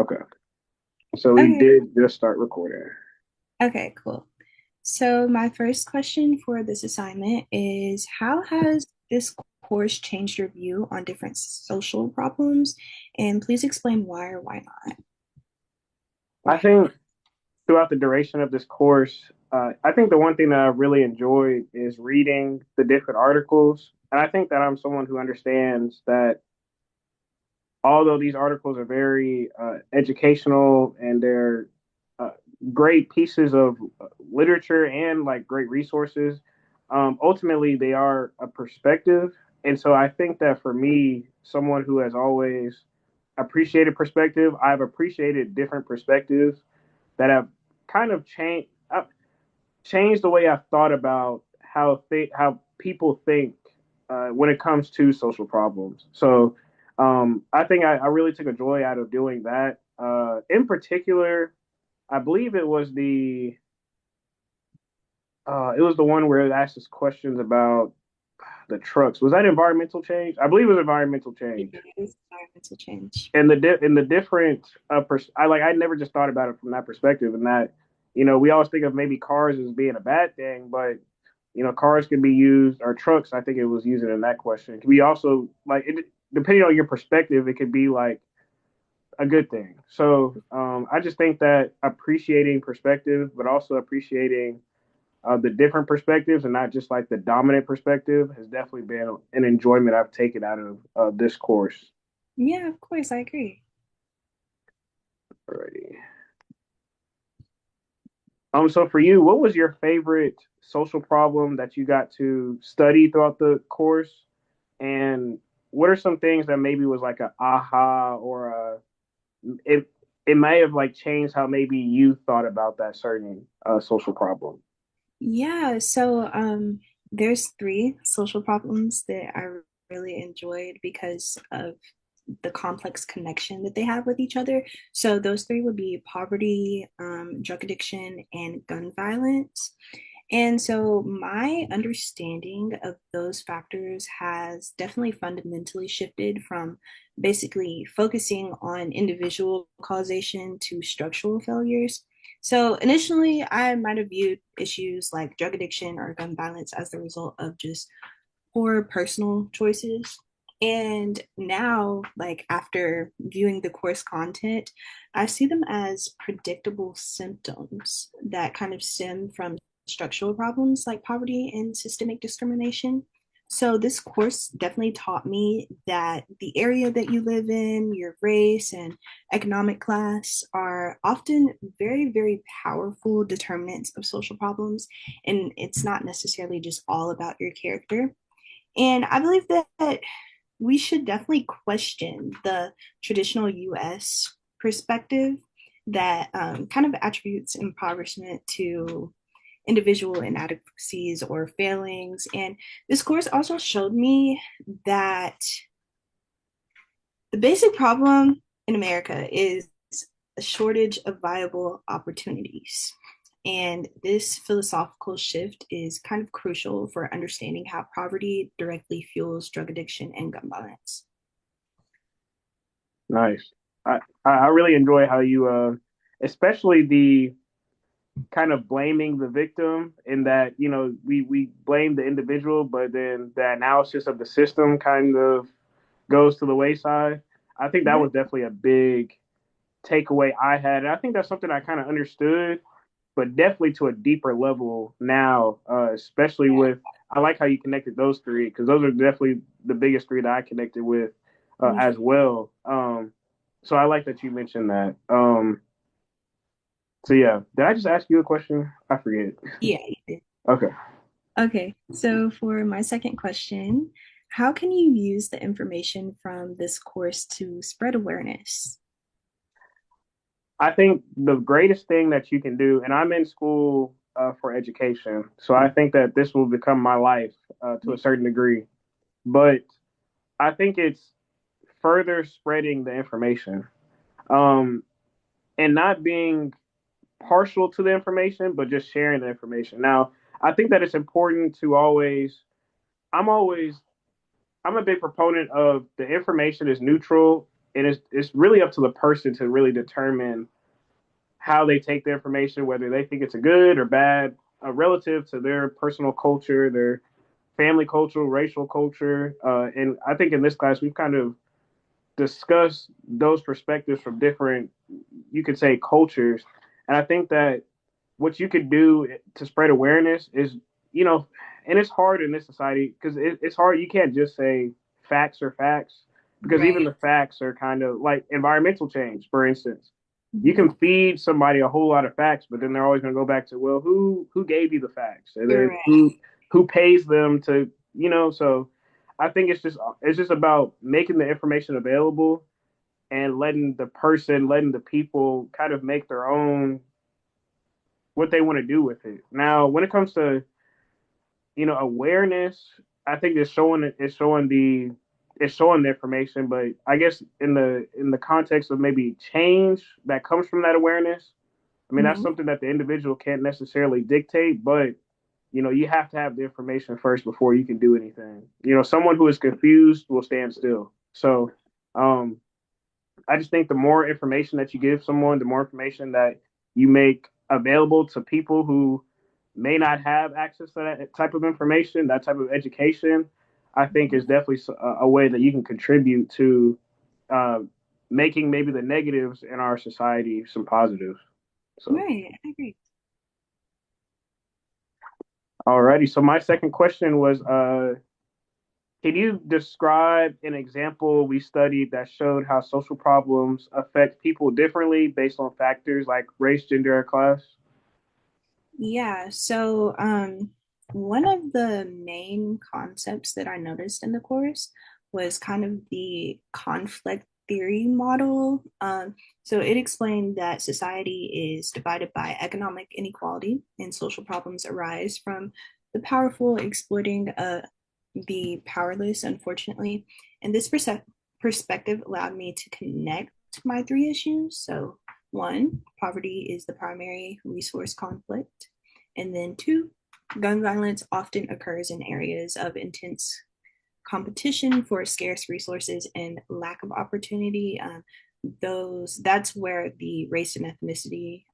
Okay. So we Okay, did just start recording. okay, cool. So my first question for this assignment is how has this course changed your view on different social problems? And please explain why or why not. I Why? think throughout the duration of this course, I think the one thing that I really enjoyed is reading the different articles. And I think that I'm someone who understands that although these articles are very educational and they're uh, great pieces of literature and like great resources, ultimately they are a perspective. And so I think that for me, someone who has always appreciated perspective, I've appreciated different perspectives that have kind of changed the way I've thought about how people think when it comes to social problems. So I think I really took a joy out of doing that. In particular, I believe it was the one where it asked us questions about the trucks. Was that environmental change? I believe it was environmental change. Yes, environmental change. And the different I never just thought about it from that perspective, and that we always think of maybe cars as being a bad thing, but cars can be used, or trucks, I think it was using in that question, can be also like it, depending on your perspective, it could be like a good thing. So I just think that appreciating perspective, but also appreciating the different perspectives and not just like the dominant perspective, has definitely been an enjoyment I've taken out of this course. Yeah, of course, I agree. Alrighty. So for you, what was your favorite social problem that you got to study throughout the course? And what are some things that maybe was like a aha, or it may have like changed how maybe you thought about that certain social problem? Yeah, so there's three social problems that I really enjoyed because of the complex connection that they have with each other. So those three would be poverty, drug addiction, and gun violence. And so my understanding of those factors has definitely fundamentally shifted from basically focusing on individual causation to structural failures. So initially, I might have viewed issues like drug addiction or gun violence as the result of just poor personal choices. And now, like after viewing the course content, I see them as predictable symptoms that kind of stem from structural problems like poverty and systemic discrimination. So, this course definitely taught me that the area that you live in, your race, and economic class are often very, very powerful determinants of social problems. And it's not necessarily just all about your character. And I believe that we should definitely question the traditional US perspective that kind of attributes impoverishment to individual inadequacies or failings. And this course also showed me that the basic problem in America is a shortage of viable opportunities. And this philosophical shift is kind of crucial for understanding how poverty directly fuels drug addiction and gun violence. Nice. I really enjoy how you especially the kind of blaming the victim, in that we blame the individual, but then the analysis of the system kind of goes to the wayside. I think that Yeah. was definitely a big takeaway I had. And I think that's something I kind of understood, but definitely to a deeper level now, especially with, I like how you connected those three, because those are definitely the biggest three that I connected with as well. So I like that you mentioned that. So yeah, did I just ask you a question? I forget. Yeah, you did. Okay. Okay, so for my second question, how can you use the information from this course to spread awareness? I think the greatest thing that you can do, and I'm in school for education, so I think that this will become my life to a certain degree. But I think it's further spreading the information, um, and not being partial to the information, but just sharing the information. Now, I think that it's important to always, I'm a big proponent of the information is neutral, and it's really up to the person to really determine how they take the information, whether they think it's a good or bad, relative to their personal culture, their family culture, racial culture. And I think in this class, we've kind of discussed those perspectives from different, you could say, cultures. And I think that what you could do to spread awareness is, you know, and it's hard in this society because it's hard. You can't just say facts are facts because even Right. the facts are kind of like environmental change, for instance. You Mhm. can feed somebody a whole lot of facts, but then they're always going to go back to, well, who gave you the facts, and then Correct. who pays them to, you know. So I think it's just about making the information available and letting the people kind of make their own what they want to do with it. Now, when it comes to awareness, I think it's showing the information, but I guess in the context of maybe change that comes from that awareness, I mean that's Mhm. something that the individual can't necessarily dictate, but you have to have the information first before you can do anything. Someone who is confused will stand still. So, um, I just think the more information that you give someone, the more information that you make available to people who may not have access to that type of information, that type of education, I think is definitely a way that you can contribute to uh, making maybe the negatives in our society some positives. So, Right. I agree. alrighty. So my second question was, can you describe an example we studied that showed how social problems affect people differently based on factors like race, gender, or class? Yeah, so one of the main concepts that I noticed in the course was kind of the conflict theory model. So it explained that society is divided by economic inequality and social problems arise from the powerful exploiting the powerless, unfortunately. And this perspective allowed me to connect my three issues. So, one, poverty is the primary resource conflict. And then two, gun violence often occurs in areas of intense competition for scarce resources and lack of opportunity. That's where the race and ethnicity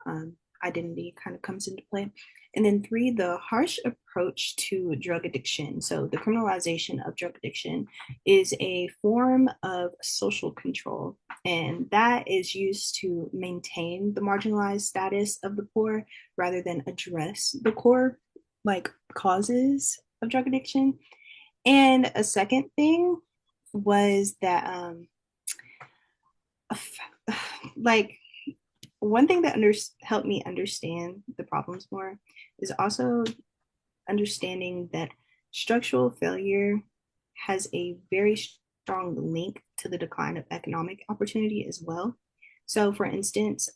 identity kind of comes into play. And then three, the harsh approach to drug addiction. So the criminalization of drug addiction is a form of social control, and that is used to maintain the marginalized status of the poor rather than address the core like causes of drug addiction. And a second thing was that like one thing that helped me understand the problems more is also understanding that structural failure has a very strong link to the decline of economic opportunity as well. So, for instance,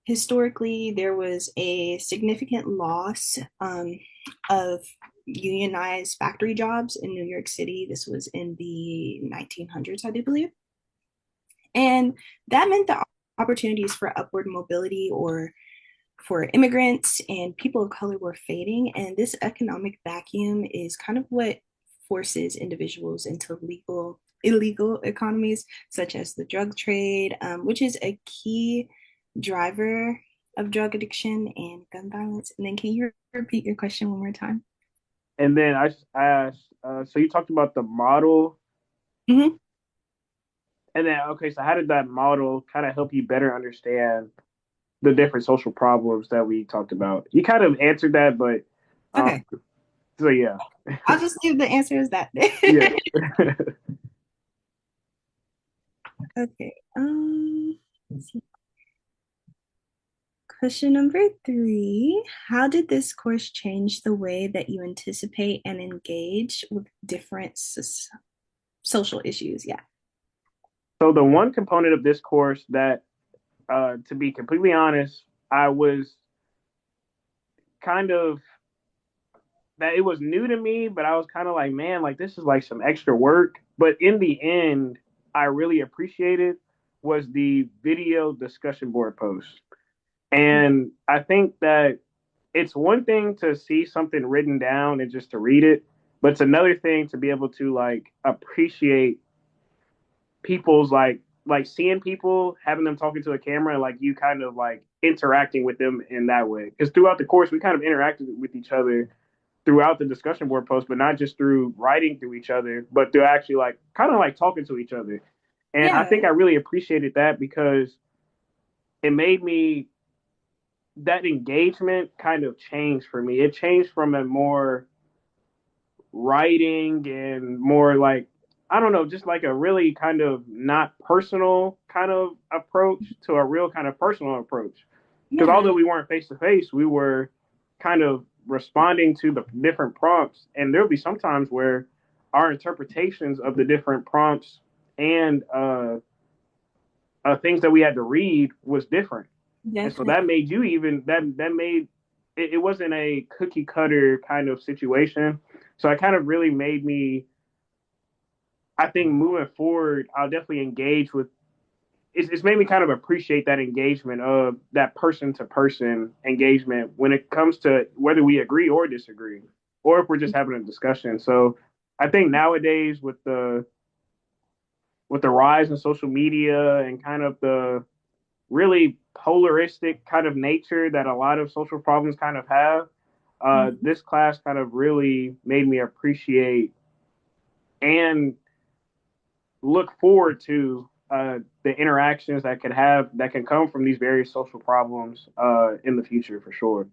historically, there was a significant loss of unionized factory jobs in New York City. This was in the 1900s, I do believe. And that meant that opportunities for upward mobility or for immigrants and people of color were fading. And this economic vacuum is kind of what forces individuals into illegal economies, such as the drug trade, which is a key driver of drug addiction and gun violence. And then can you repeat your question one more time? And then I asked, so you talked about the model, Mm-hmm. and then okay, so how did that model kind of help you better understand the different social problems that we talked about? You kind of answered that, but Okay. so yeah, I'll just leave the answer as that. yeah. Okay. Let's see. Question number three. How did this course change the way that you anticipate and engage with different social issues? Yeah. So the one component of this course that, to be completely honest, I was kind of that it was new to me, but I was kind of like, man, like this is like some extra work. But in the end, I really appreciated was the video discussion board post. And I think that it's one thing to see something written down and just to read it, but it's another thing to be able to like appreciate people's like seeing people, having them talking to a camera, and like you kind of like interacting with them in that way. Because throughout the course, we kind of interacted with each other throughout the discussion board post, but not just through writing through each other, but through actually like kind of like talking to each other. And I think Yeah, I really appreciated that because it made me that engagement kind of changed for me. It changed from a more writing and more like I don't know, just like a really kind of not personal kind of approach to a real kind of personal approach. Because yeah, although we weren't face to face, we were kind of responding to the different prompts, and there'll be some times where our interpretations of the different prompts and things that we had to read was different. And so that definitely. made you even that made it wasn't a cookie cutter kind of situation. So it kind of really made me, I think moving forward, I'll definitely engage with it's made me kind of appreciate that engagement of that person to person engagement when it comes to whether we agree or disagree, or if we're just having a discussion. So I think nowadays with the rise in social media and kind of the really polaristic kind of nature that a lot of social problems kind of have, Mhm. this class kind of really made me appreciate and look forward to the interactions that can come from these various social problems in the future for sure.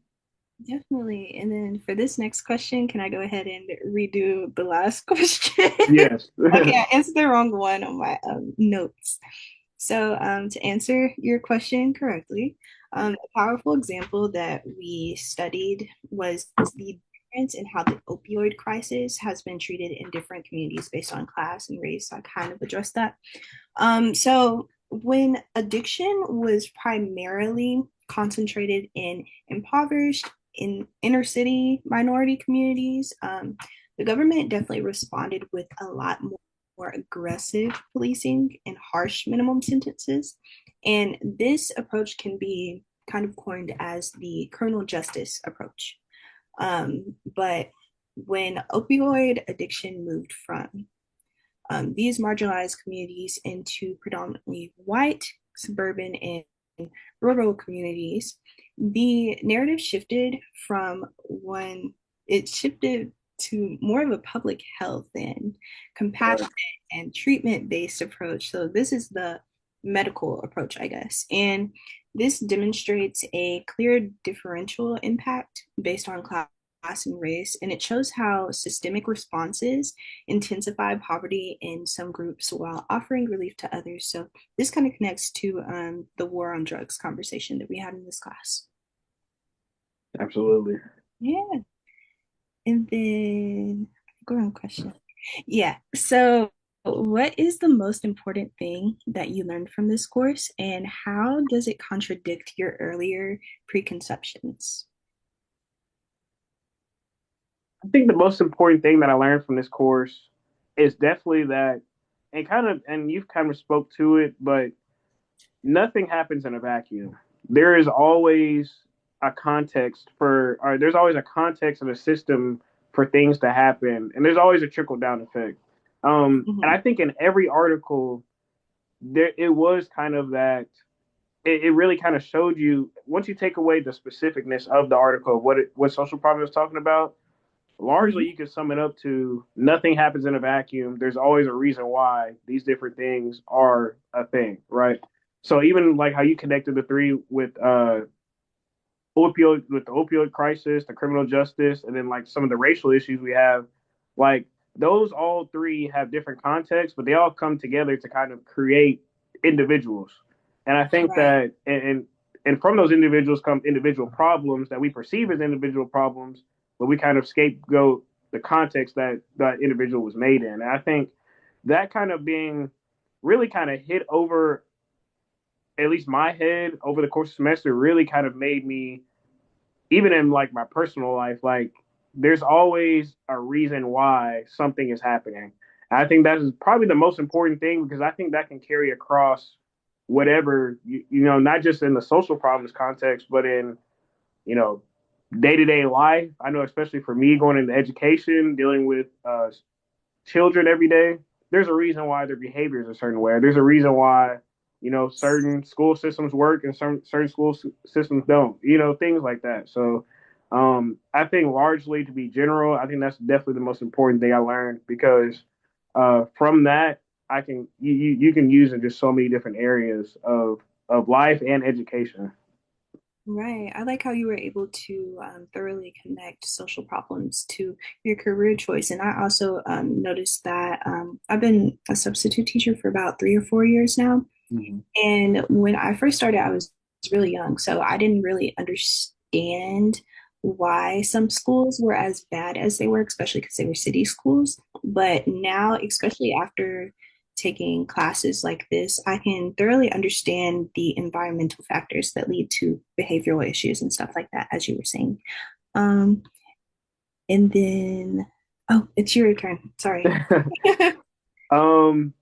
Definitely. And then for this next question, can I go ahead and redo the last question? Yes. Okay, I answered the wrong one on my notes. So, to answer your question correctly, a powerful example that we studied was the difference in how the opioid crisis has been treated in different communities based on class and race. So I kind of addressed that. So when addiction was primarily concentrated in impoverished, in inner city minority communities, the government definitely responded with a lot more aggressive policing and harsh minimum sentences. And this approach can be kind of coined as the criminal justice approach. But when opioid addiction moved from these marginalized communities into predominantly white, suburban, and rural communities, the narrative shifted from one, it shifted to more of a public health and compassion and treatment based approach. So, this is the medical approach, I guess. And this demonstrates a clear differential impact based on class and race, and it shows how systemic responses intensify poverty in some groups while offering relief to others. So this kind of connects to the war on drugs conversation that we had in this class. Absolutely. Yeah. And then go on question. Yeah. So what is the most important thing that you learned from this course and how does it contradict your earlier preconceptions? I think the most important thing that I learned from this course is definitely that, and you've kind of spoke to it, but nothing happens in a vacuum. There is always a context or there's always a context and a system for things to happen, and there's always a trickle down effect. And I Mhm. think in every article, there it was kind of that. It really kind of showed you once you take away the specificness of the article, what social problem is talking about. Largely, Mhm. you can sum it up to nothing happens in a vacuum. There's always a reason why these different things are a thing, right? So even like how you connected the three with the opioid crisis, the criminal justice, and then like some of the racial issues we have, like those all three have different contexts, but they all come together to kind of create individuals. And I think Right. that and from those individuals come individual problems that we perceive as individual problems, but we kind of scapegoat the context that that individual was made in. And I think that kind of being really kind of hit over at least my head over the course of the semester really kind of made me even in like my personal life, like there's always a reason why something is happening. And I think that is probably the most important thing because I think that can carry across whatever you know, not just in the social problems context, but in you know day to day life. I know, especially for me, going into education, dealing with children every day. there's a reason why their behaviors are a certain way. There's a reason why, certain school systems work and some certain systems don't, things like that. So I think largely, to be general, I think that's definitely the most important thing I learned, because from that, you can use in just so many different areas of life and education. Right. I like how you were able to thoroughly connect social problems to your career choice. And I also noticed that I've been a substitute teacher for about 3 or 4 years now. Mhm. And when I first started, I was really young. So I didn't really understand why some schools were as bad as they were, especially because they were city schools. But now, especially after taking classes like this, I can thoroughly understand the environmental factors that lead to behavioral issues and stuff like that, as you were saying. Um, and then, oh, it's your turn. Sorry. um,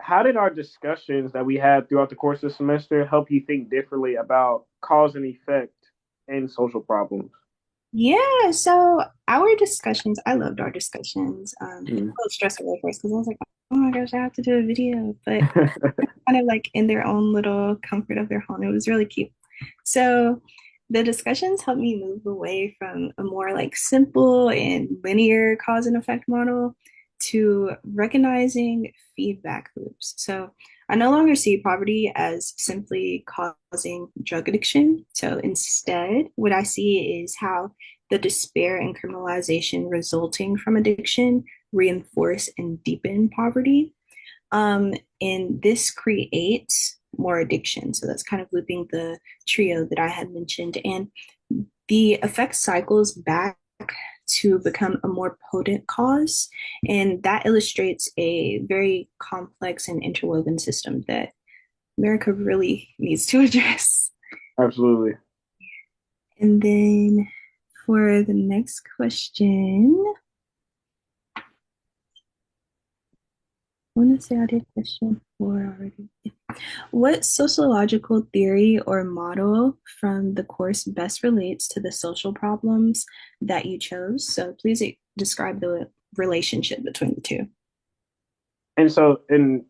how did our discussions that we had throughout the course of the semester help you think differently about cause and effect in social problems? Yeah, so our discussions, I loved our discussions. It Mhm. felt stressful at first because I was like, oh my gosh, I have to do a video, but kind of like in their own little comfort of their home. It was really cute. So the discussions helped me move away from a more like simple and linear cause and effect model to recognizing feedback loops. So I no longer see poverty as simply causing drug addiction. So instead, what I see is how the despair and criminalization resulting from addiction reinforce and deepen poverty. Um, and this creates more addiction. So that's kind of looping the trio that I had mentioned. And the effect cycles back to become a more potent cause. And that illustrates a very complex and interwoven system that America really needs to address. Absolutely. And then for the next question, I want to say I did question 4 already. What sociological theory or model from the course best relates to the social problems that you chose? So please describe the relationship between the two. And so, in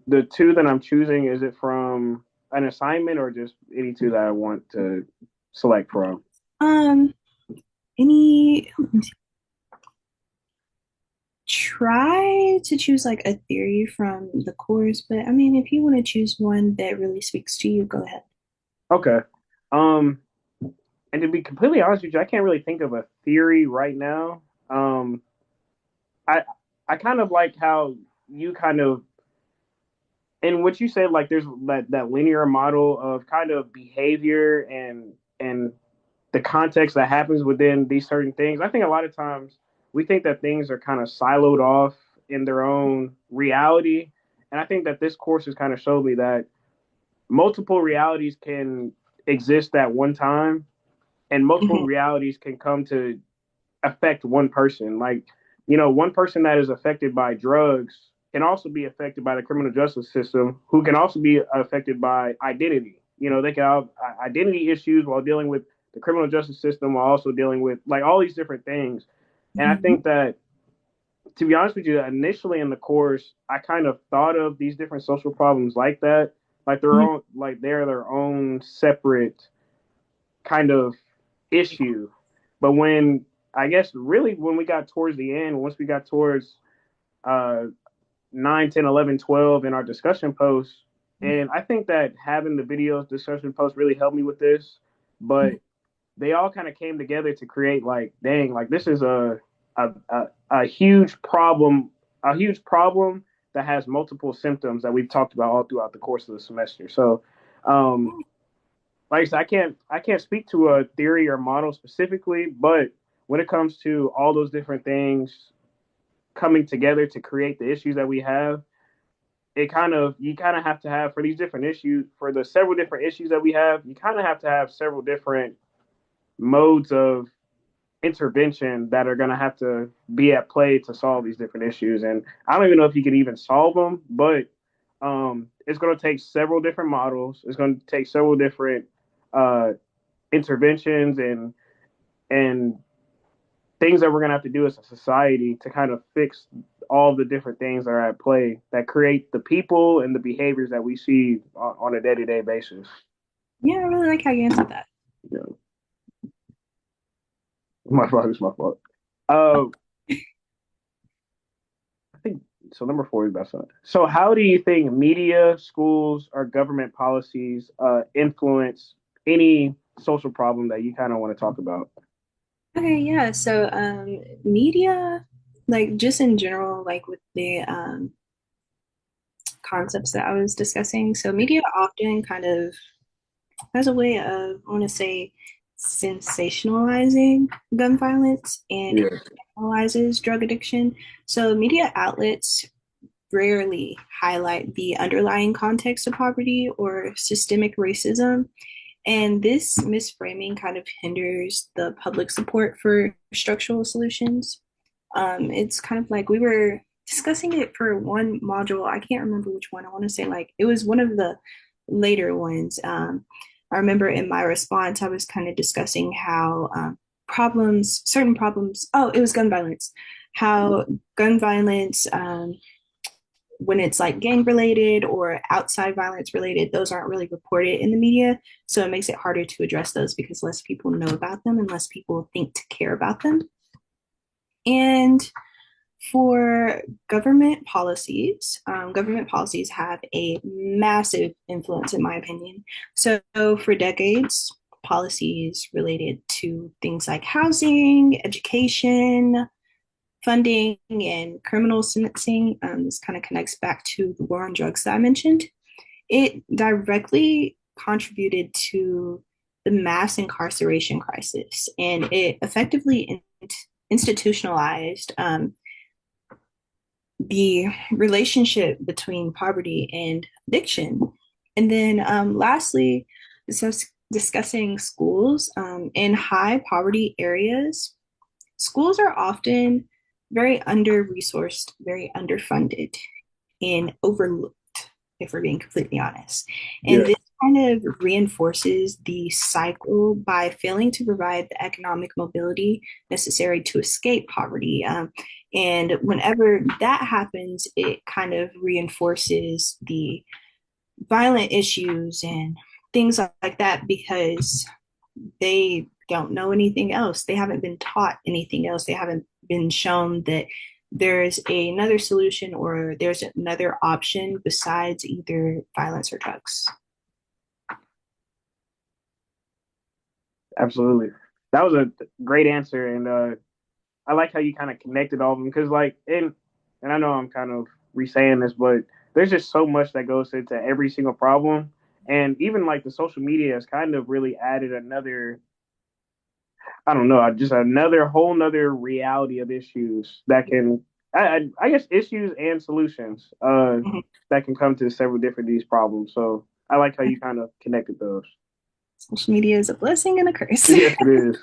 the two that I'm choosing, is it from an assignment or just any two that I want to select from? Um, any try to choose like a theory from the course, but I mean, if you want to choose one that really speaks to you, go ahead. Okay. Um, and to be completely honest with you, I can't really think of a theory right now. I I kind of like how you kind of, and what you said, like there's that linear model of kind of behavior and the context that happens within these certain things. I think a lot of times we think that things are kind of siloed off in their own reality, and I think that this course has kind of showed me that multiple realities can exist at one time, and multiple Mhm. realities can come to affect one person. Like, one person that is affected by drugs can also be affected by the criminal justice system, who can also be affected by identity. They can have identity issues while dealing with the criminal justice system, while also dealing with like all these different things. And I Mhm. think that, to be honest with you, initially in the course, I kind of thought of these different social problems like that, like Mhm. they're their own separate kind of issue. But when, I guess really when we got towards the end, once we got towards uh 9, 10, 11, 12 in our discussion posts, and I think that having the videos discussion posts really helped me with this, but they all kind of came together to create, like, dang, like this is a huge problem, that has multiple symptoms that we've talked about all throughout the course of the semester. So um like I said, I can't speak to a theory or model specifically, but when it comes to all those different things coming together to create the issues that we have, you kind of have to have, for these different issues, for the several different issues that we have, you kind of have to have several different modes of intervention that are going to have to be at play to solve these different issues. And I don't even know if you can even solve them, but it's going to take several different models. It's going to take several different uh, interventions and things that we're going to have to do as a society to kind of fix all the different things that are at play that create the people and the behaviors that we see on a day-to-day basis. Yeah, I really like how you answered that. You know, my fault is my fault. Uh, I think so. Number four is best. So, how do you think media, schools, or government policies influence any social problem that you kind of want to talk about? Okay, yeah. So, media, like just in general, like with the concepts that I was discussing. So, media often kind of has a way of, I want to say, sensationalizing gun violence and Yeah, analyzes drug addiction. So, media outlets rarely highlight the underlying context of poverty or systemic racism. And this misframing kind of hinders the public support for structural solutions. It's kind of like we were discussing it for one module. I can't remember which one. I want to say like it was one of the later ones. I remember in my response, I was kind of discussing how certain problems, oh, it was gun violence, how gun violence, when it's like gang related or outside violence related, those aren't really reported in the media. So it makes it harder to address those because less people know about them and less people think to care about them. And for government policies have a massive influence, in my opinion. So for decades, policies related to things like housing, education, funding, and criminal sentencing. This kind of connects back to the war on drugs that I mentioned. It directly contributed to the mass incarceration crisis, and it effectively institutionalized the relationship between poverty and addiction. And then lastly, discussing schools in high poverty areas. Schools are often very under resourced, very underfunded, and overlooked, if we're being completely honest. And yeah, this kind of reinforces the cycle by failing to provide the economic mobility necessary to escape poverty. And whenever that happens, it kind of reinforces the violent issues and things like that because they don't know anything else. They haven't been taught anything else. They haven't been shown that there's another solution or there's another option besides either violence or drugs. absolutely. That was a great answer, and I like how you kind of connected all of them because, like, and I know I'm kind of re-saying this, but there's just so much that goes into every single problem, and even like the social media has kind of really added another, I don't know, just another whole nother reality of issues that can, I guess, issues and solutions that can come to several different these problems. So I like how you kind of connected those. Social media is a blessing and a curse. Yes, it is.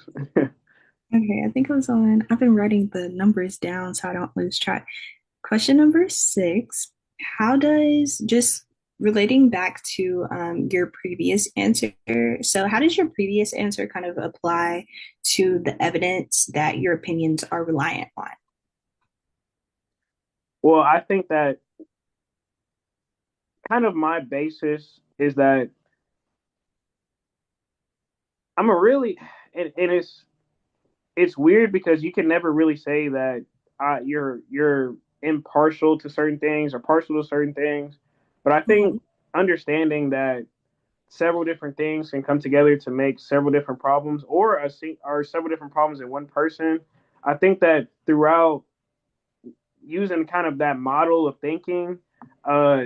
Okay, I think I've been writing the numbers down so I don't lose track. Question number six. How does, just relating back to your previous answer, so how does your previous answer kind of apply to the evidence that your opinions are reliant on? Well, I think that kind of my basis is that I'm a really, and it's weird because you can never really say that you're impartial to certain things or partial to certain things. But I think Mhm. understanding that several different things can come together to make several different problems or several different problems in one person. I think that throughout using kind of that model of thinking, uh,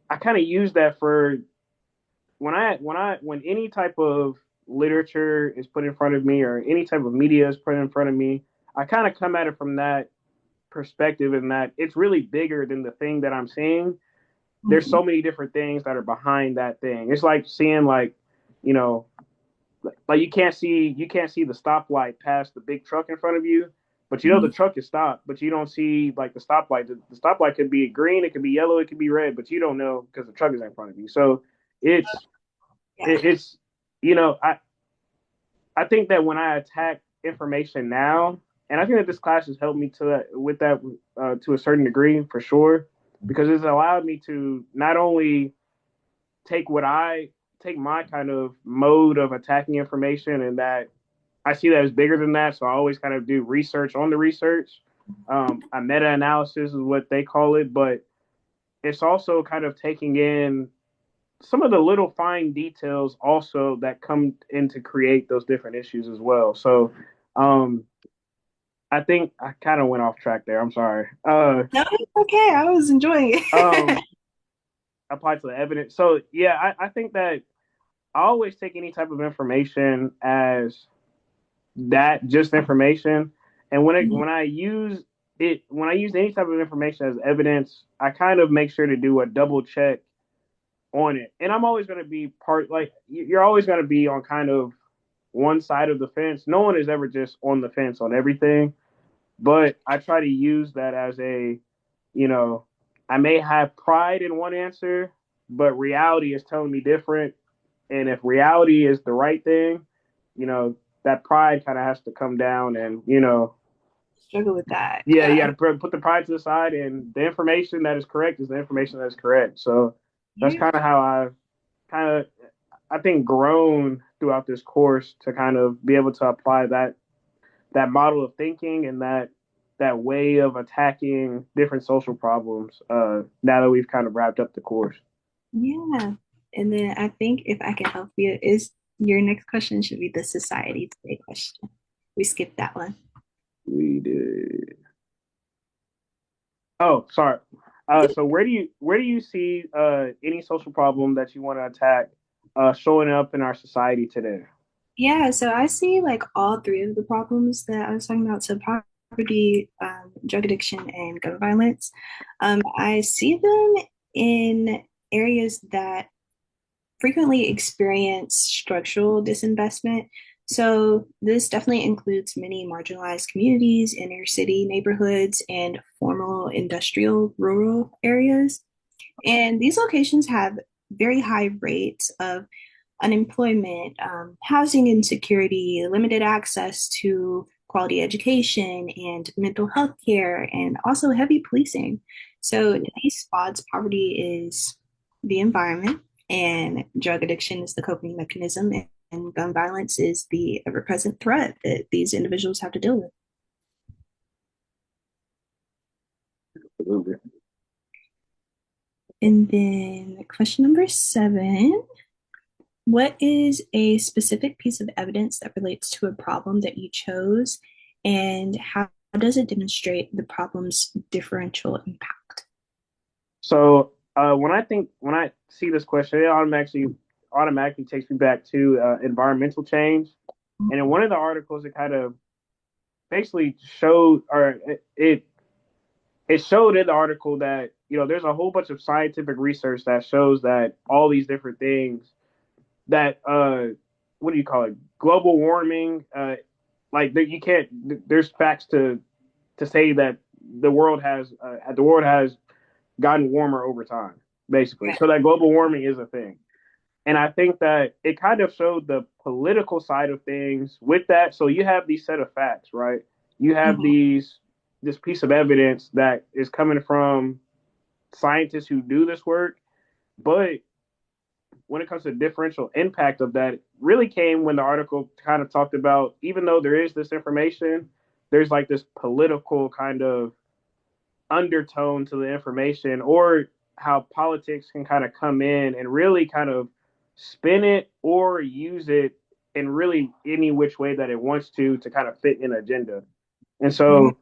I kind of use that for when any type of literature is put in front of me or any type of media is put in front of me, I kind of come at it from that perspective and that it's really bigger than the thing that I'm seeing. There's Mhm. so many different things that are behind that thing. It's like seeing like, you know, like you can't see the stoplight past the big truck in front of you, but you know the Mhm. truck is stopped, but you don't see like the stoplight. The stoplight could be green, it could be yellow, it could be red, but you don't know because the truck is in front of you. So it's Yeah. it's you know I think that when I attack information now, And I think that this class has helped me to that with that to a certain degree for sure, because it's allowed me to not only take what I take my kind of mode of attacking information, and that I see that as bigger than that. So I always kind of do research on the research. A meta analysis is what they call it, but it's also kind of taking in some of the little fine details also that come in to create those different issues as well. So um, I think I kind of went off track there. I'm sorry. No, it's okay. I was enjoying it. Um, applied to the evidence. So yeah, I think that I always take any type of information as that just information. And when I use any type of information as evidence, I kind of make sure to do a double check on it. And I'm always going to be you're always going to be on kind of one side of the fence. No one is ever just on the fence on everything, but I try to use that as you know, I may have pride in one answer, but reality is telling me different. And if reality is the right thing, you know, that pride kind of has to come down and, Struggle with that. yeah, you got Yeah. to put the pride to the side, and the information that is correct is the information that is correct. So that's Yeah. kind of how I've kind of, I think, grown throughout this course to kind of be able to apply that model of thinking and that way of attacking different social problems. Now that we've kind of wrapped up the course, Yeah. And then I think if I can help you, is your next question should be the society today question. We skipped that one. we did. Oh, sorry. So where do you see any social problem that you want to attack showing up in our society today? Yeah, so I see like all three of the problems that I was talking about. So poverty, drug addiction, and gun violence. I see them in areas that frequently experience structural disinvestment. So this definitely includes many marginalized communities, inner city neighborhoods, and formal industrial rural areas. And these locations have very high rates of unemployment, housing insecurity, limited access to quality education and mental health care, and also heavy policing. So, in these spots, poverty is the environment, and drug addiction is the coping mechanism, and gun violence is the ever present threat that these individuals have to deal with. And then, question number 7. What is a specific piece of evidence that relates to a problem that you chose, and how does it demonstrate the problem's differential impact? So when I see this question, it automatically takes me back to environmental change. And in one of the articles, it kind of basically showed, or it showed in the article that there's a whole bunch of scientific research that shows that all these different things that what do you call it, global warming, like that you can't. There's facts to say that the world has gotten warmer over time, basically. Yeah. So that global warming is a thing. And I think that it kind of showed the political side of things with that. So you have these set of facts, right? You have Mhm. this piece of evidence that is coming from scientists who do this work, but when it comes to differential impact of that, it really came when the article kind of talked about, even though there is this information, there's like this political kind of undertone to the information, or how politics can kind of come in and really kind of spin it or use it in really any which way that it wants to kind of fit an agenda. And Yeah. so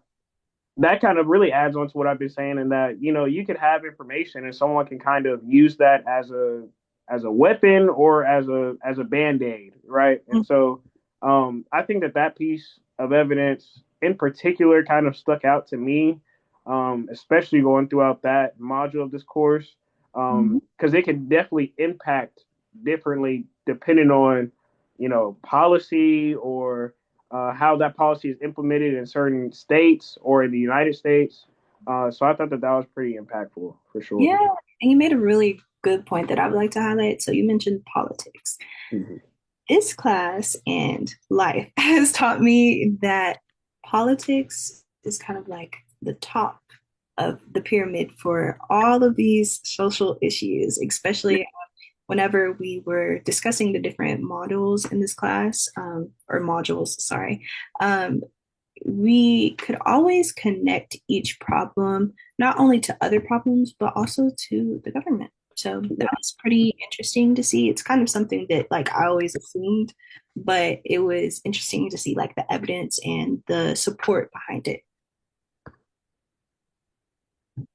that kind of really adds on to what I've been saying, in that you could have information and someone can kind of use that as a weapon or as a band-aid, right? And so I think that piece of evidence in particular kind of stuck out to me, especially going throughout that module of this course, Mhm. because it can definitely impact differently depending on policy, or how that policy is implemented in certain states or in the United States. So I thought that was pretty impactful for sure. Yeah, and you made a really good point that I would like to highlight. So you mentioned politics. Mhm. This class and life has taught me that politics is kind of like the top of the pyramid for all of these social issues, especially whenever we were discussing the different modules in this class, or modules, sorry. Um, we could always connect each problem not only to other problems but also to the government. So that was pretty interesting to see. It's kind of something that like I always assumed, but it was interesting to see like the evidence and the support behind it.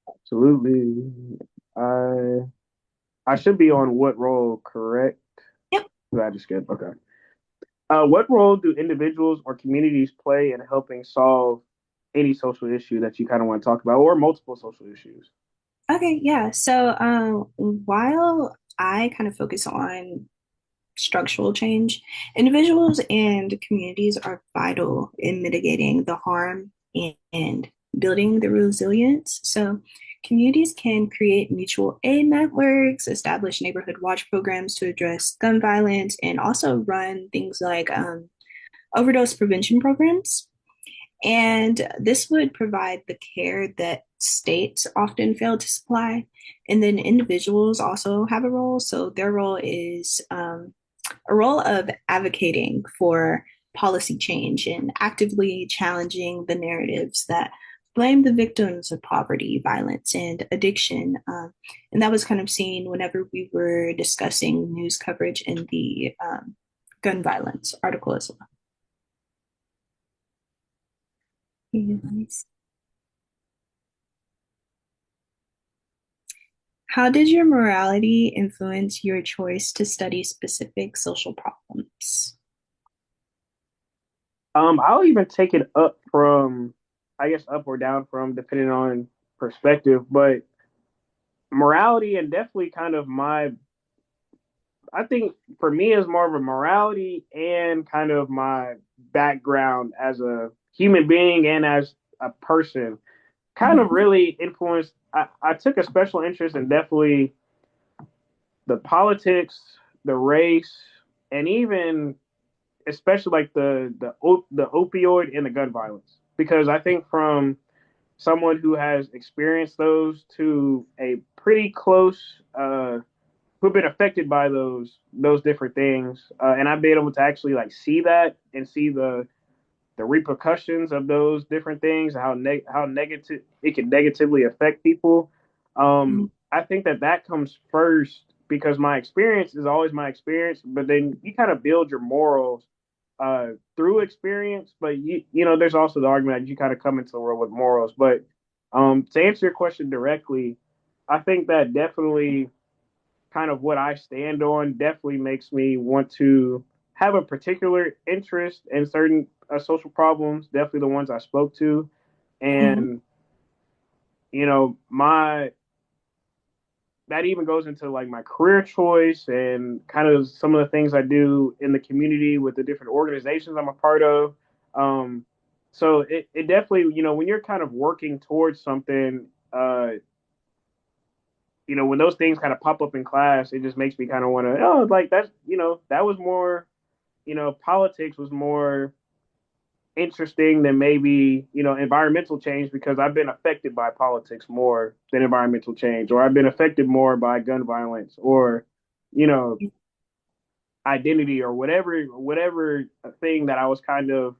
Absolutely. I I should be on what role, correct? Yep. I just skipped. Okay. What role do individuals or communities play in helping solve any social issue that you kind of want to talk about, or multiple social issues? Okay, yeah. So while I kind of focus on structural change, individuals and communities are vital in mitigating the harm and building the resilience. So, communities can create mutual aid networks, establish neighborhood watch programs to address gun violence, and also run things like overdose prevention programs. And this would provide the care that states often fail to supply. And then individuals also have a role. So their role is a role of advocating for policy change and actively challenging the narratives that blame the victims of poverty, violence, and addiction. And that was kind of seen whenever we were discussing news coverage in the gun violence article as well. Yes. How did your morality influence your choice to study specific social problems? I'll even take it up from, I guess, up or down from depending on perspective, but morality and definitely kind of I think for me is more of a morality and kind of my background as a human being and as a person kind of Mhm. really influenced. I took a special interest in definitely the politics, the race, and even especially like the opioid and the gun violence because I think from someone who has experienced those to a pretty close who've been affected by those different things, and I've been able to actually like see that and see the repercussions of those different things, how negative it can negatively affect people. Mhm. I think that comes first because my experience is always my experience, but then you kind of build your morals through experience. But you know, there's also the argument that you kind of come into the world with morals. But to answer your question directly, I think that definitely kind of what I stand on definitely makes me want to have a particular interest in certain social problems, definitely the ones I spoke to. Mhm. And, you know, my that even goes into like my career choice and kind of some of the things I do in the community with the different organizations I'm a part of. Um, so it definitely, you know, when you're kind of working towards something, you know, when those things kind of pop up in class, it just makes me kind of want to, oh, like that's, you know, that was more, you know, politics was more interesting than maybe, you know, environmental change because I've been affected by politics more than environmental change, or I've been affected more by gun violence or, you know, identity or whatever thing that I was kind of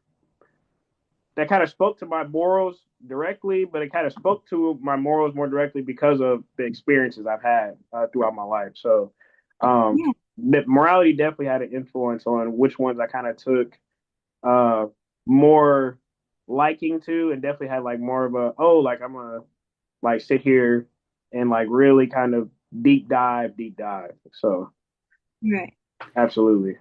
that kind of spoke to my morals directly, but it kind of spoke to my morals more directly because of the experiences I've had throughout my life. So, Yeah. that morality definitely had an influence on which ones I kind of took uh, more liking to, and definitely had like more of a like I'm gonna like sit here and like really kind of deep dive. So, Right. absolutely.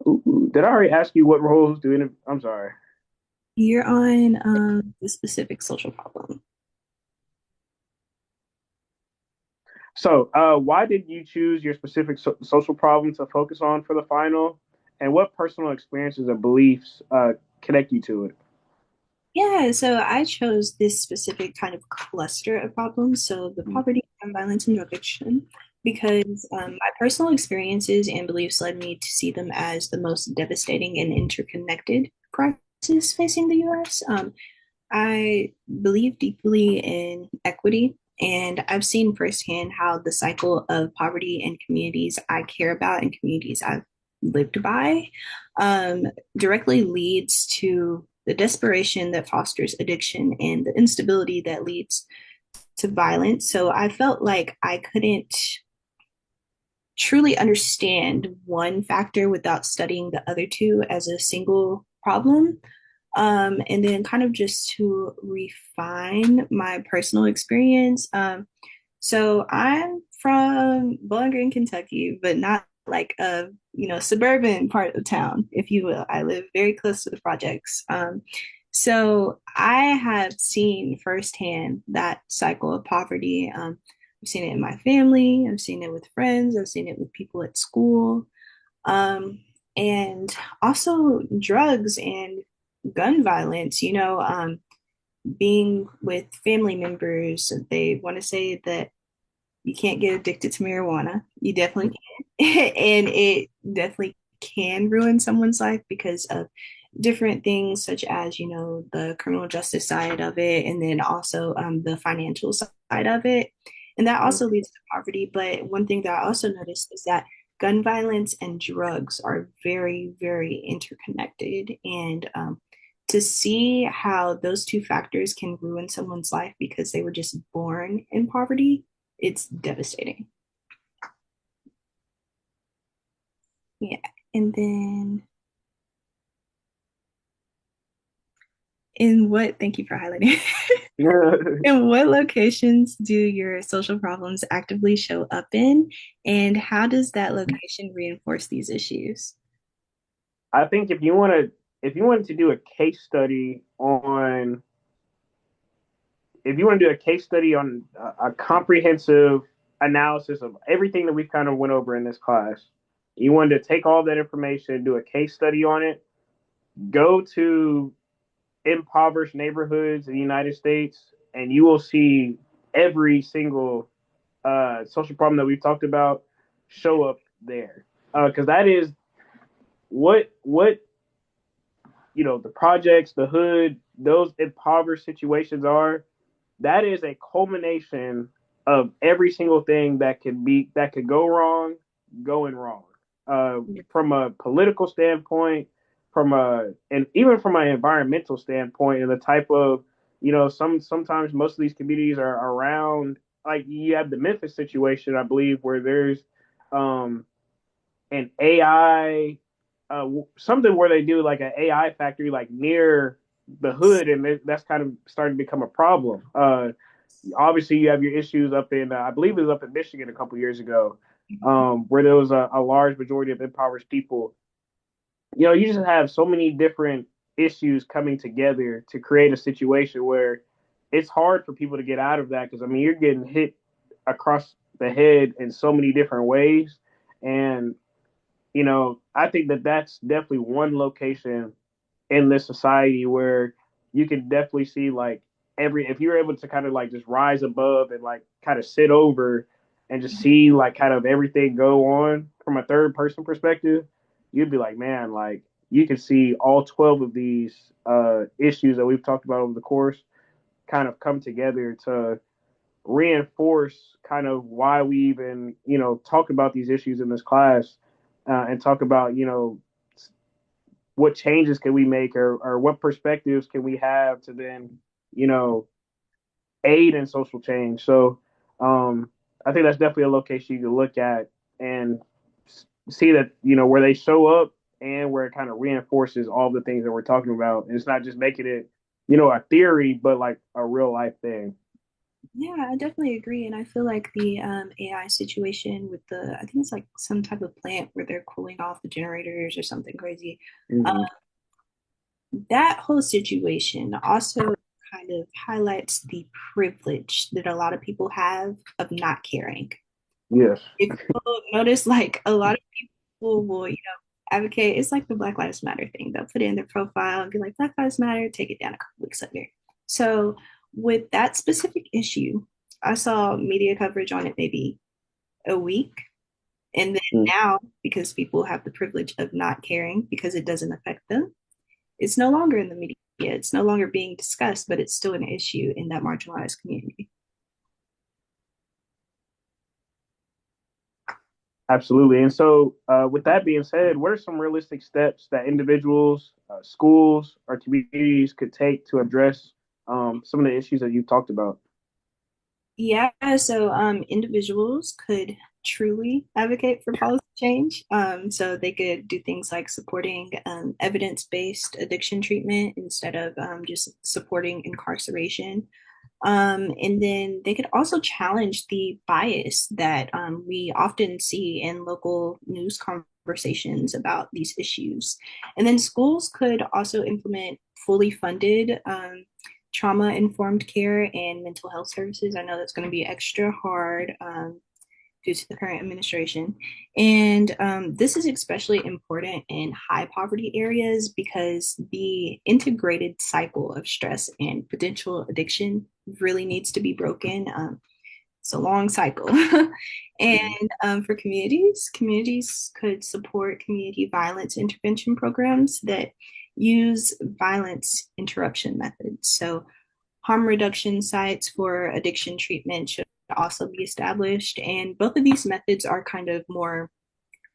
Ooh, did I already ask you what roles do? I'm sorry. You're on the specific social problem. So, why did you choose your specific social problem to focus on for the final? And what personal experiences or beliefs connect you to it? Yeah, so I chose this specific kind of cluster of problems. So the poverty and violence and drug addiction. because my personal experiences and beliefs led me to see them as the most devastating and interconnected crisis facing the US. I believe deeply in equity, and I've seen firsthand how the cycle of poverty in communities I care about and communities I've lived by um, directly leads to the desperation that fosters addiction and the instability that leads to violence. So I felt like I couldn't truly understand one factor without studying the other two as a single problem. And then, kind of just to refine my personal experience. So I'm from Bowling Green, Kentucky, but not like a suburban part of town, if you will. I live very close to the projects. So I have seen firsthand that cycle of poverty. I've seen it in my family. I've seen it with friends. I've seen it with people at school. Um, and also drugs and gun violence, being with family members, they want to say that you can't get addicted to marijuana. You definitely can. And it definitely can ruin someone's life because of different things, such as, the criminal justice side of it, and then also the financial side of it. And that also leads to poverty. But one thing that I also noticed is that gun violence and drugs are very, very interconnected. And to see how those two factors can ruin someone's life because they were just born in poverty, it's devastating. Yeah. And then thank you for highlighting. In what locations do your social problems actively show up in, and how does that location reinforce these issues? I think if you wanted to do a case study on if you want to do a case study on a comprehensive analysis of everything that we've kind of went over in this class, you wanted to take all that information, do a case study on it, go to impoverished neighborhoods in the United States, and you will see every single social problem that we've talked about show up there. Because that is what the projects, the hood, those impoverished situations are. That is a culmination of every single thing that could go wrong, going wrong. From a political standpoint, and even from an environmental standpoint, and the type of sometimes most of these communities are around. Like you have the Memphis situation, I believe, where there's um, an AI something where they do like an AI factory like near the hood, and that's kind of starting to become a problem. Obviously, you have your issues up in I believe it was up in Michigan a couple years ago, where there was a large majority of impoverished people. You just have so many different issues coming together to create a situation where it's hard for people to get out of that because I mean you're getting hit across the head in so many different ways, and I think that that's definitely one location in this society where you can definitely see like if you're able to kind of like just rise above and like kind of sit over and just see like kind of everything go on from a third person perspective, you'd be like, man, like you can see all 12 of these issues that we've talked about over the course kind of come together to reinforce kind of why we even talk about these issues in this class and talk about what changes can we make or what perspectives can we have to then you know aid in social change. So I think that's definitely a location you can look at and see that where they show up and where it kind of reinforces all the things that we're talking about. And it's not just making it a theory, but like a real life thing. Yeah, I definitely agree. And I feel like the AI situation with I think it's like some type of plant where they're cooling off the generators or something crazy. Uh, Mm-hmm. that whole situation also kind of highlights the privilege that a lot of people have of not caring. Yes. If you'll notice, like a lot of people will, advocate, it's like the Black Lives Matter thing. They'll put it in their profile and be like, Black Lives Matter, take it down a couple weeks later. So with that specific issue, I saw media coverage on it maybe a week. And then Mm. now, because people have the privilege of not caring because it doesn't affect them, it's no longer in the media. It's no longer being discussed, but it's still an issue in that marginalized community. Absolutely. And so, with that being said, what are some realistic steps that individuals, schools, or communities could take to address some of the issues that you've talked about? Yeah, so individuals could truly advocate for policy change. So they could do things like supporting evidence-based addiction treatment instead of just supporting incarceration. And then they could also challenge the bias that we often see in local news conversations about these issues. And then schools could also implement fully funded trauma informed care and mental health services. I know that's going to be extra hard due to the current administration. And this is especially important in high poverty areas because the integrated cycle of stress and potential addiction really needs to be broken. It's a long cycle. Mhm. And for communities could support community violence intervention programs that use violence interruption methods. So harm reduction sites for addiction treatment should also be established. And both of these methods are kind of more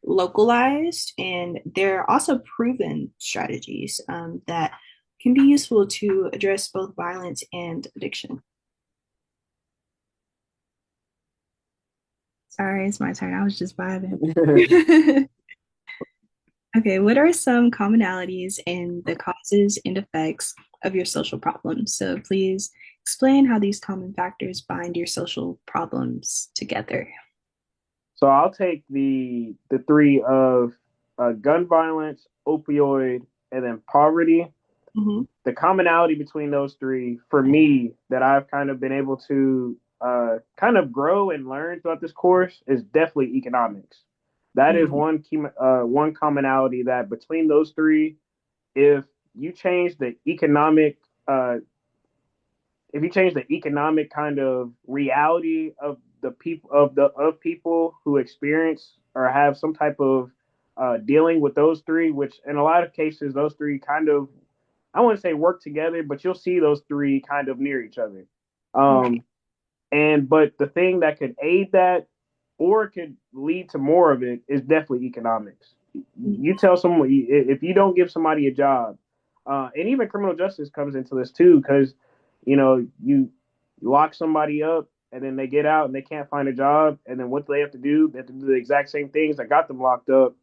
localized and they're also proven strategies that can be useful to address both violence and addiction. Sorry, it's my turn. I was just vibing. Okay, what are some commonalities in the causes and effects of your social problems? So please explain how these common factors bind your social problems together. So I'll take the three of gun violence, opioid, and then poverty. Mhm. The commonality between those three, for me, that I've kind of been able to kind of grow and learn throughout this course is definitely economics. That is Mhm. one commonality that between those three, if you change the economic uh, if you change the economic kind of reality of the people who experience or have some type of dealing with those three, which in a lot of cases those three kind of, I wouldn't say work together, but you'll see those three kind of near each other. Right. Um, and but the thing that could aid that or could lead to more of it is definitely economics. You tell someone if you don't give somebody a job, and even criminal justice comes into this too, because you lock somebody up and then they get out and they can't find a job, and then what do they have to do? They have to do the exact same things that got them locked up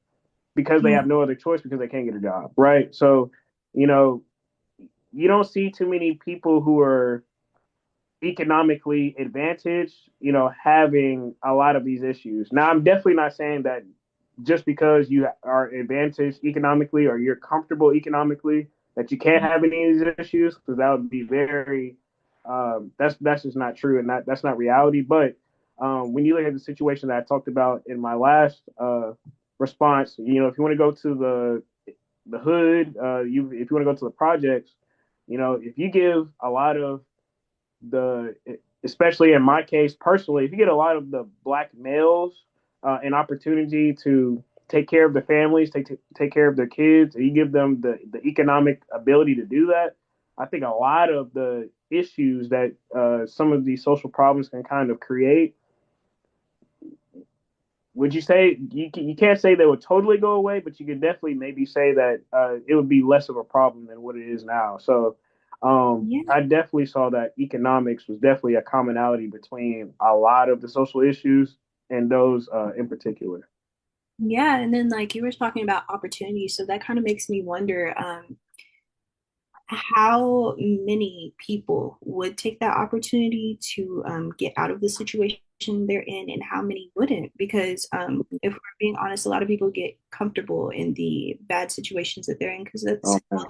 because they have Mhm. no other choice because they can't get a job, right? So, you know, you don't see too many people who are economically advantaged, having a lot of these issues. Now, I'm definitely not saying that just because you are advantaged economically or you're comfortable economically that you can't have any of these issues, because that would be very that's just not true, and that's not reality. But when you look at the situation that I talked about in my last response, if you want to go to the hood, if you want to go to the projects, if you give a lot of the especially in my case personally, if you get a lot of the black males an opportunity to take care of their families, take care of their kids, and you give them the economic ability to do that, I think a lot of the issues that some of these social problems can kind of create, would you say you can't say they would totally go away, but you could definitely maybe say that it would be less of a problem than what it is now. So Yeah. I definitely saw that economics was definitely a commonality between a lot of the social issues and those in particular. Yeah, and then like you were talking about opportunities, so that kind of makes me wonder how many people would take that opportunity to get out of the situation they're in, and how many wouldn't? Because if we're being honest, a lot of people get comfortable in the bad situations that they're in because Oh man,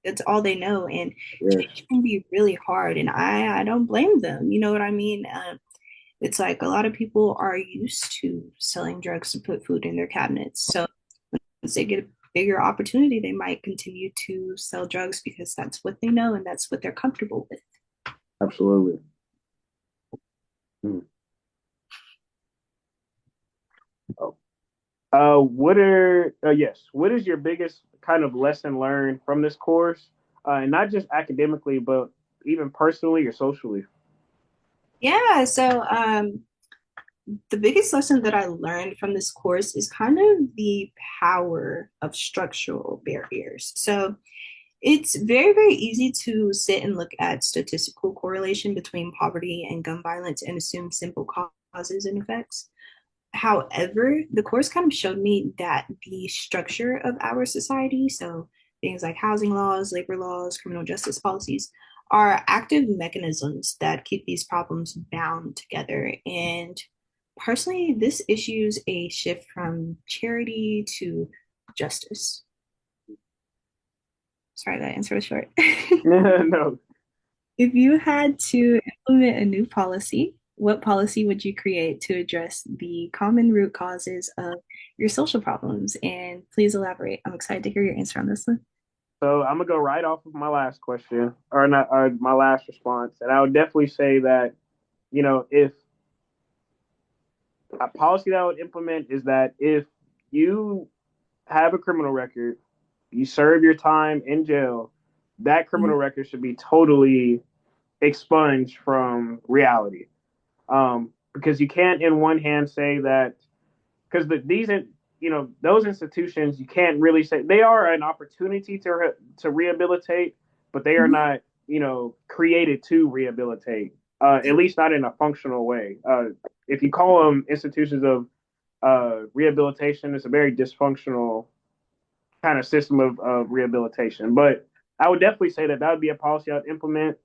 that's all they know, and yes, change can be really hard. And I don't blame them. You know what I mean? It's like a lot of people are used to selling drugs to put food in their cabinets. So once they get a bigger opportunity, they might continue to sell drugs because that's what they know and that's what they're comfortable with. absolutely. Hmm. what is your biggest kind of lesson learned from this course, and not just academically, but even personally or socially? Yeah, so the biggest lesson that I learned from this course is kind of the power of structural barriers. So it's very, very easy to sit and look at statistical correlation between poverty and gun violence and assume simple causes and effects. However, the course kind of showed me that the structure of our society, so things like housing laws, labor laws, criminal justice policies, are active mechanisms that keep these problems bound together. And personally, this issues a shift from charity to justice. Sorry, that answer was short. No. If you had to implement a new policy, what policy would you create to address the common root causes of your social problems? And please elaborate. I'm excited to hear your answer on this one. So I'm gonna go right off of my last question, or not, or my last response, and I would definitely say that if a policy that I would implement is that if you have a criminal record, you serve your time in jail, that criminal record should be totally expunged from reality. Because you can't, in one hand, say that because those institutions, you can't really say they are an opportunity to rehabilitate, but they are Mhm. not created to rehabilitate. At least not in a functional way. If you call them institutions of rehabilitation, it's a very dysfunctional kind of system of rehabilitation. But I would definitely say that would be a policy I'd implement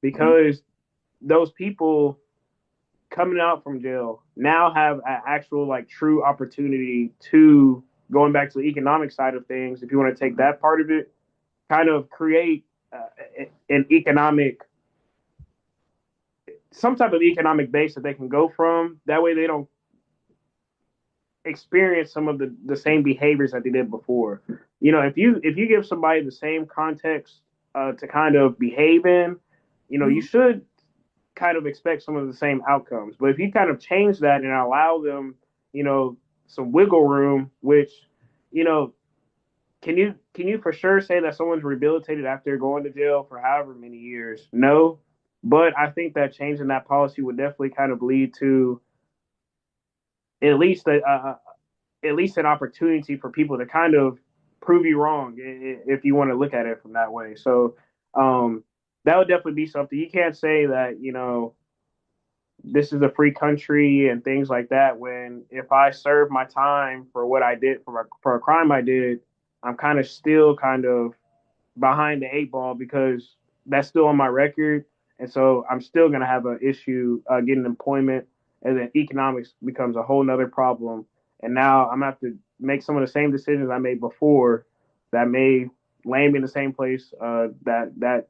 because those people coming out from jail now have an actual like true opportunity to going back to the economic side of things. If you want to take that part of it, kind of create an economic some type of economic base that they can go from. That way, they don't experience some of the same behaviors that they did before. If you give somebody the same context to kind of behave in, you Mhm. should kind of expect some of the same outcomes. But if you kind of change that and allow them, you know, some wiggle room, which, you know, can you for sure say that someone's rehabilitated after going to jail for however many years? No. But I think that changing that policy would definitely kind of lead to at least at least an opportunity for people to kind of prove you wrong if you want to look at it from that way. So that would definitely be something. You can't say that this is a free country and things like that when if I serve my time for what I did for a crime I did, I'm kind of still kind of behind the eight ball because that's still on my record, and so I'm still gonna have an issue getting employment, and then economics becomes a whole nother problem. And now I'm gonna have to make some of the same decisions I made before that may land me in the same place that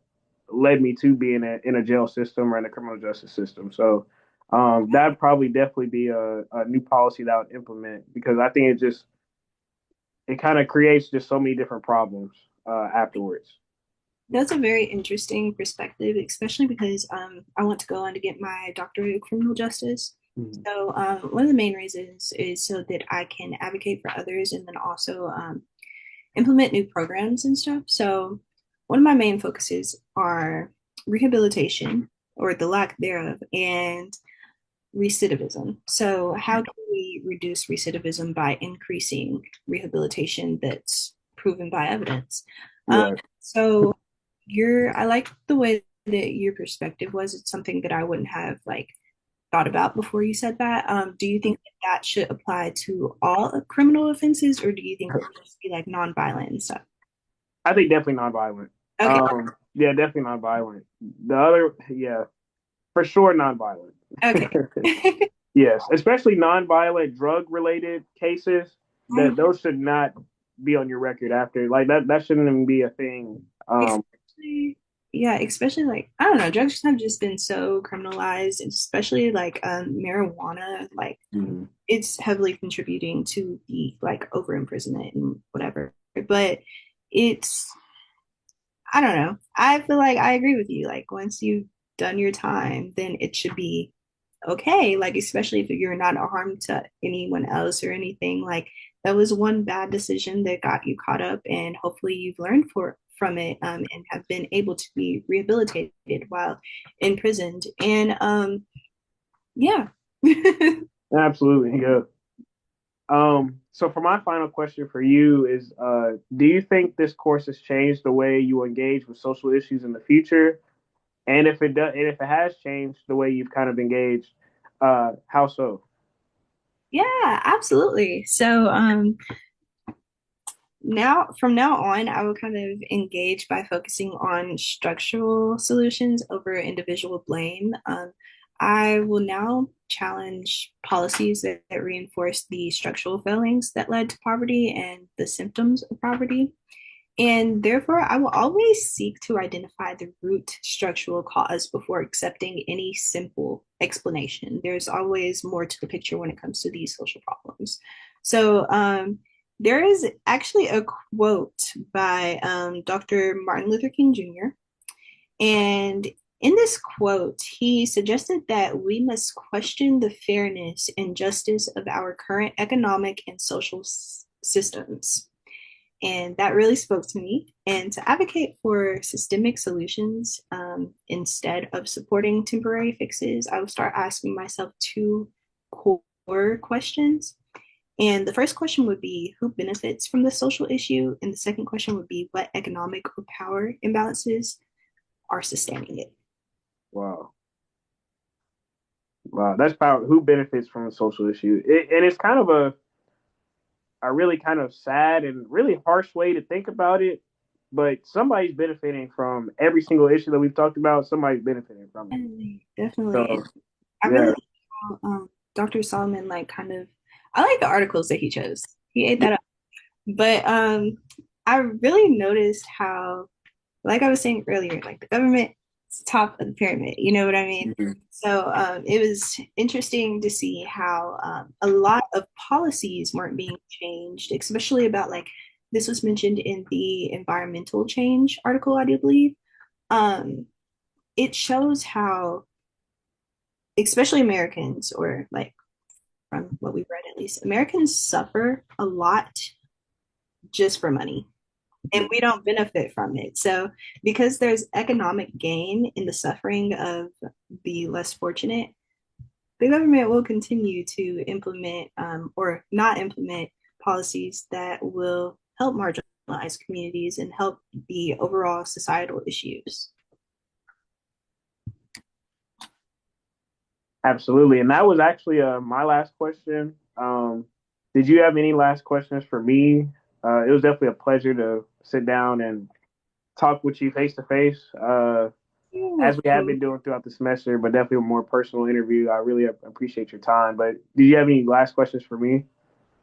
led me to being in a jail system or in a criminal justice system. So that'd probably definitely be a new policy that I would implement because I think it kind of creates just so many different problems afterwards. That's a very interesting perspective, especially because I want to go on to get my doctorate of criminal justice. Mhm. So one of the main reasons is so that I can advocate for others and then also implement new programs and stuff. So one of my main focuses are rehabilitation or the lack thereof and recidivism. So how can we reduce recidivism by increasing rehabilitation that's proven by evidence? Um, Right. so I like the way that your perspective was. It's something that I wouldn't have like thought about before you said that. Do you think that that should apply to all criminal offenses, or do you think it should just be like nonviolent and stuff? I think definitely nonviolent. Okay, Yeah, definitely nonviolent. The other, yeah, for sure, nonviolent. okay. Yes, especially nonviolent drug-related cases. That those should not be on your record after like that. That shouldn't even be a thing. Especially, yeah, especially like I don't know, drugs have just been so criminalized, especially like marijuana. Like Mhm. it's heavily contributing to the like over imprisonment and whatever. But it's I don't know. I feel like I agree with you. Like once you've done your time, then it should be okay. Like especially if you're not a harm to anyone else or anything. Like that was one bad decision that got you caught up, and hopefully you've learned from it, and have been able to be rehabilitated while imprisoned. And yeah. Absolutely, yeah. So for my final question for you is, do you think this course has changed the way you engage with social issues in the future? And if it does, and if it has changed the way you've kind of engaged, how so? Yeah, absolutely. So now from now on, I will kind of engage by focusing on structural solutions over individual blame. I will now challenge policies that reinforce the structural failings that led to poverty and the symptoms of poverty. And therefore, I will always seek to identify the root structural cause before accepting any simple explanation. There's always more to the picture when it comes to these social problems. So, there is actually a quote by Dr. Martin Luther King Jr. And in this quote, he suggested that we must question the fairness and justice of our current economic and social systems. And that really spoke to me. And to advocate for systemic solutions instead of supporting temporary fixes, I would start asking myself two core questions. And the first question would be who benefits from the social issue? And the second question would be what economic or power imbalances are sustaining it? Wow, wow, that's power. Who benefits from a social issue? And it's kind of a really kind of sad and really harsh way to think about it. But somebody's benefiting from every single issue that we've talked about. Somebody's benefiting from it. Definitely, definitely. So And I really yeah, like how Dr. Solomon like kind of I like the articles that he chose. He ate that up. But I really noticed how, like I was saying earlier, like the government is top of the pyramid. You know what I mean? mhm. So it was interesting to see how a lot of policies weren't being changed, especially about like this was mentioned in the environmental change article, I do believe. Um, it shows how, especially Americans, or like from what we've read at least, Americans suffer a lot just for money and we don't benefit from it. So, because there's economic gain in the suffering of the less fortunate, the government will continue to implement or not implement policies that will help marginalized communities and help the overall societal issues. Absolutely. And that was actually my last question. Did you have any last questions for me? It was definitely a pleasure to sit down and talk with you face to face, Of as we have course. been doing throughout the semester, but definitely a more personal interview. I really appreciate your time. But do you have any last questions for me?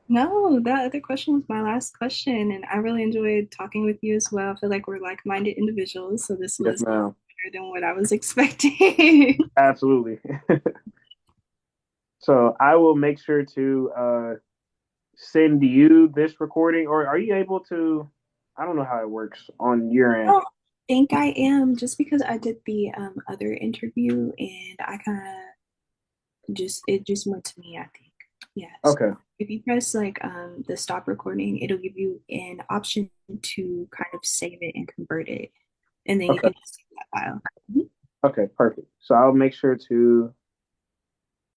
No, that other question was my last question, and I really enjoyed talking with you as well. I feel like we're like-minded individuals, so this Yes, was ma'am. better than what I was expecting. Absolutely. So I will make sure to send you this recording, or are you able to? I don't know how it works on your I end. don't think I am, just because I did the other interview and I kind of just it just went to me, I think. Yes. Okay. If you press like the stop recording, it'll give you an option to kind of save it and convert it, and then you Okay. can just save that file. Mhm. Okay. Perfect. So I'll make sure to